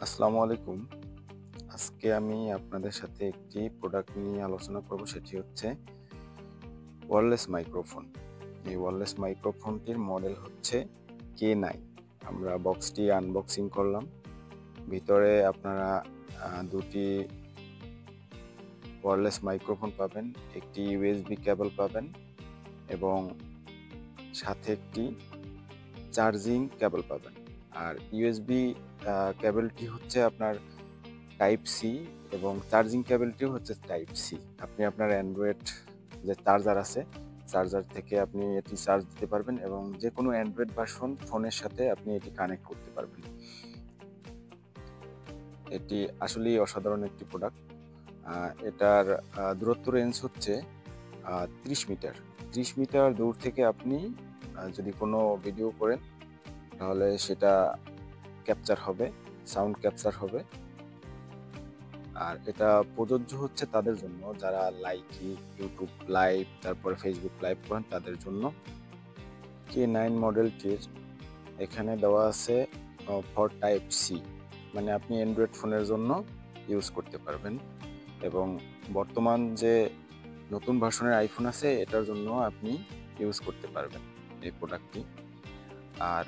আসসালামু আলাইকুম। আজকে আমি আপনাদের সাথে একটি প্রোডাক্ট নিয়ে আলোচনা করব, সেটি হচ্ছে ওয়্যারলেস মাইক্রোফোন। এই ওয়্যারলেস মাইক্রোফোনটির মডেল হচ্ছে K9। আমরা বক্সটি আনবক্সিং করলাম। ভিতরে আপনারা দুটি ওয়্যারলেস মাইক্রোফোন পাবেন, একটি ইউএসবি কেবল পাবেন এবং সাথে একটি চার্জিং কেবল পাবেন। আর ইউএসবি কেবলটি হচ্ছে আপনার টাইপ সি এবং চার্জিং কেবলটিও হচ্ছে টাইপ সি। আপনি আপনার অ্যান্ড্রয়েড যে চার্জার আছে, চার্জার থেকে আপনি এটি চার্জ দিতে পারবেন এবং যে কোনো অ্যান্ড্রয়েড ভার্সন ফোনের সাথে আপনি এটি কানেক্ট করতে পারবেন। এটি আসলেই অসাধারণ একটি প্রোডাক্ট। এটার দূরত্ব রেঞ্জ হচ্ছে 30 মিটার। 30 মিটার দূর থেকে আপনি যদি কোনো ভিডিও করেন তাহলে সেটা ক্যাপচার হবে, সাউন্ড ক্যাপচার হবে। আর এটা প্রযোজ্য হচ্ছে তাদের জন্য যারা লাইকি, ইউটিউব লাইভ, তারপরে ফেসবুক লাইভ করেন তাদের জন্য। K9 মডেলটির এখানে দেওয়া আছে ফর টাইপ সি, মানে আপনি অ্যান্ড্রয়েড ফোনের জন্য ইউজ করতে পারবেন এবং বর্তমান যে নতুন ভার্সনের আইফোন আছে এটার জন্য আপনি ইউজ করতে পারবেন এই প্রোডাক্টটি। আর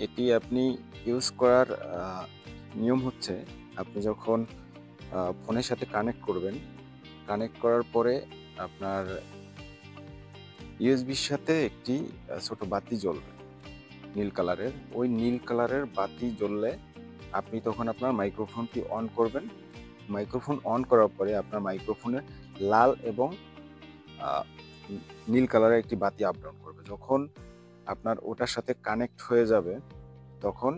এটি আপনি ইউজ করার নিয়ম হচ্ছে, আপনি যখন ফোনের সাথে কানেক্ট করবেন, কানেক্ট করার পরে আপনার ইউএসবির সাথে একটি ছোট বাতি জ্বলবে নীল কালারের। ওই নীল কালারের বাতি জ্বললে আপনি তখন আপনার মাইক্রোফোনটি অন করবেন। মাইক্রোফোন অন করার পরে আপনার মাইক্রোফোনে লাল এবং নীল কালারের একটি বাতি আপ ডাউন করবে। যখন আপনার ওটার সাথে কানেক্ট হয়ে যাবে তখন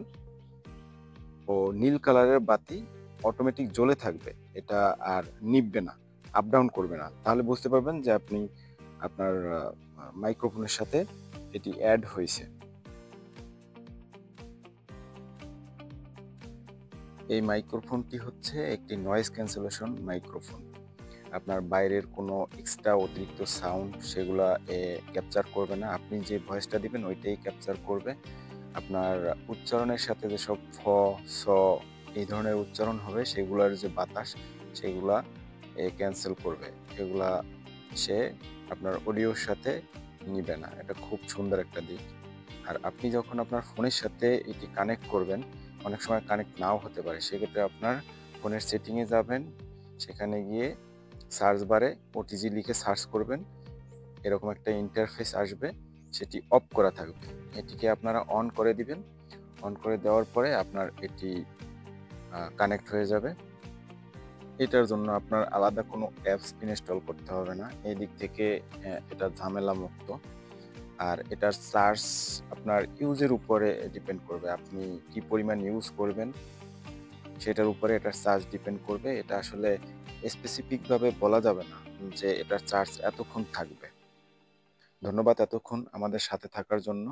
নীল কালারের বাতি অটোমেটিক জ্বলে থাকবে, এটা আর নিভবে না, আপ ডাউন করবে না। তাহলে বুঝতে পারবেন যে আপনি আপনার মাইক্রোফোনের সাথে এটি অ্যাড হয়েছে। এই মাইক্রোফোনটি হচ্ছে একটি নয়েজ ক্যান্সেলেশন মাইক্রোফোন। আপনার বাইরের কোনো এক্সট্রা অতিরিক্ত সাউন্ড সেগুলা ক্যাপচার করবে না। আপনি যে ভয়েসটা দিবেন ওইটাই ক্যাপচার করবে। আপনার উচ্চারণের সাথে যেসব ফ, স এই ধরনের উচ্চারণ হবে সেগুলার যে বাতাস সেগুলা ক্যান্সেল করবে। এগুলা সে আপনার অডিওর সাথে নিবে না। এটা খুব সুন্দর একটা দিক। আর আপনি যখন আপনার ফোনের সাথে এটি কানেক্ট করবেন, অনেক সময় কানেক্ট নাও হতে পারে, সেক্ষেত্রে আপনার ফোনের সেটিংয়ে যাবেন, সেখানে গিয়ে সার্চ বারে ওটিজি লিখে সার্চ করবেন, এরকম একটা ইন্টারফেস আসবে, সেটি অফ করা থাকবে। এটিকে আপনারা অন করে দিবেন। অন করে দেওয়ার পরে আপনার এটি কানেক্ট হয়ে যাবে। এটার জন্য আপনার আলাদা কোনো অ্যাপস ইনস্টল করতে হবে না। এই দিক থেকে এটা ঝামেলা মুক্ত। আর এটার চার্জ আপনার ইউজের উপরে ডিপেন্ড করবে। আপনি কি পরিমাণ ইউজ করবেন সেটার উপরে এটার চার্জ ডিপেন্ড করবে। এটা আসলে স্পেসিফিকভাবে বলা যাবে না যে এটার চার্জ এতক্ষণ থাকবে। ধন্যবাদ এতক্ষণ আমাদের সাথে থাকার জন্য।